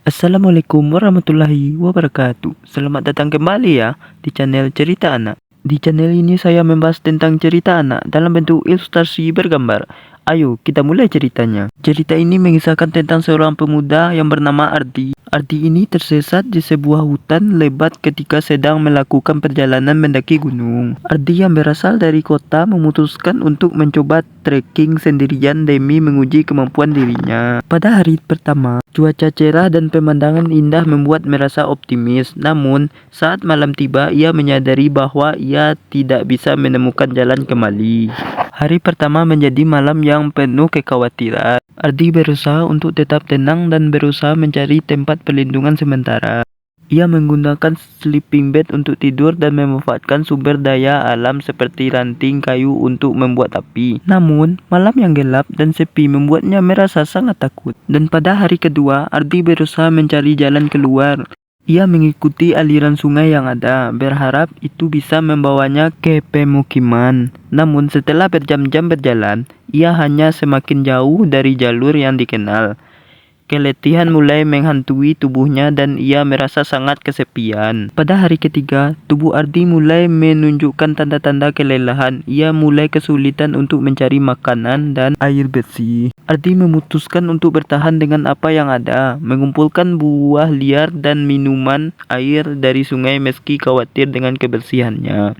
Assalamualaikum warahmatullahi wabarakatuh. Selamat datang kembali ya di channel Cerita Anak. Di channel ini saya membahas tentang cerita anak dalam bentuk ilustrasi bergambar. Ayo kita mulai ceritanya. Cerita ini mengisahkan tentang seorang pemuda yang bernama Ardi. Ardi ini tersesat di sebuah hutan lebat ketika sedang melakukan perjalanan mendaki gunung. Ardi yang berasal dari kota memutuskan untuk mencoba trekking sendirian demi menguji kemampuan dirinya. Pada hari pertama, cuaca cerah dan pemandangan indah membuat merasa optimis. Namun, saat malam tiba, ia menyadari bahwa ia tidak bisa menemukan jalan kembali. Hari pertama menjadi malam yang penuh kekhawatiran. Ardi berusaha untuk tetap tenang dan berusaha mencari tempat perlindungan sementara. Ia menggunakan sleeping bag untuk tidur dan memanfaatkan sumber daya alam seperti ranting kayu untuk membuat api. Namun, malam yang gelap dan sepi membuatnya merasa sangat takut. Dan pada hari kedua, Ardi berusaha mencari jalan keluar. Ia mengikuti aliran sungai yang ada, berharap itu bisa membawanya ke pemukiman. Namun setelah berjam-jam berjalan, ia hanya semakin jauh dari jalur yang dikenal. Keletihan mulai menghantui tubuhnya dan ia merasa sangat kesepian. Pada hari ketiga, tubuh Ardi mulai menunjukkan tanda-tanda kelelahan. Ia mulai kesulitan untuk mencari makanan dan air bersih. Ardi memutuskan untuk bertahan dengan apa yang ada, mengumpulkan buah liar dan minuman air dari sungai meski khawatir dengan kebersihannya.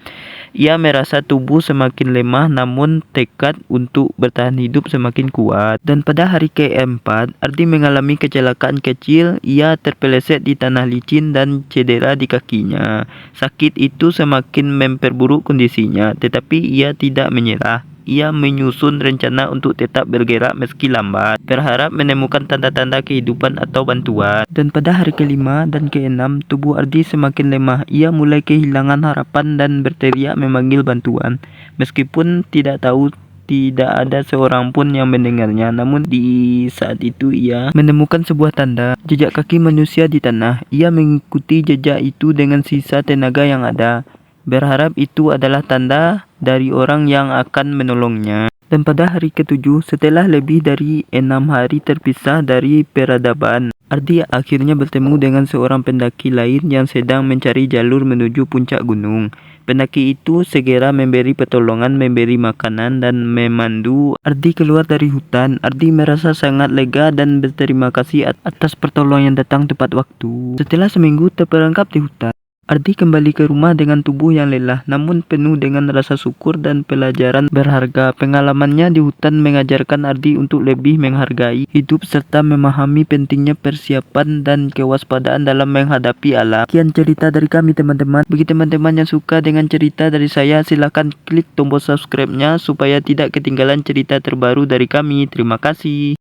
Ia merasa tubuh semakin lemah namun tekad untuk bertahan hidup semakin kuat. Dan pada hari keempat, Ardi mengalami kecelakaan kecil. Ia terpeleset di tanah licin dan cedera di kakinya. Sakit itu semakin memperburuk kondisinya, tetapi ia tidak menyerah. Ia menyusun rencana untuk tetap bergerak meski lambat, berharap menemukan tanda-tanda kehidupan atau bantuan. Dan pada hari kelima dan keenam, tubuh Ardi semakin lemah. Ia mulai kehilangan harapan dan berteriak memanggil bantuan. Meskipun tidak ada seorang pun yang mendengarnya, namun di saat itu ia menemukan sebuah tanda, jejak kaki manusia di tanah. Ia mengikuti jejak itu dengan sisa tenaga yang ada, berharap itu adalah tanda dari orang yang akan menolongnya. Dan pada hari ketujuh, setelah lebih dari 6 hari terpisah dari peradaban, Ardi akhirnya bertemu dengan seorang pendaki lain yang sedang mencari jalur menuju puncak gunung. Pendaki itu segera memberi pertolongan, memberi makanan, dan memandu Ardi keluar dari hutan. Ardi merasa sangat lega dan berterima kasih atas pertolongan yang datang tepat waktu. Setelah seminggu terperangkap di hutan, Ardi kembali ke rumah dengan tubuh yang lelah, namun penuh dengan rasa syukur dan pelajaran berharga. Pengalamannya di hutan mengajarkan Ardi untuk lebih menghargai hidup serta memahami pentingnya persiapan dan kewaspadaan dalam menghadapi alam. Sekian cerita dari kami teman-teman. Bagi teman-teman yang suka dengan cerita dari saya, silahkan klik tombol subscribe-nya supaya tidak ketinggalan cerita terbaru dari kami. Terima kasih.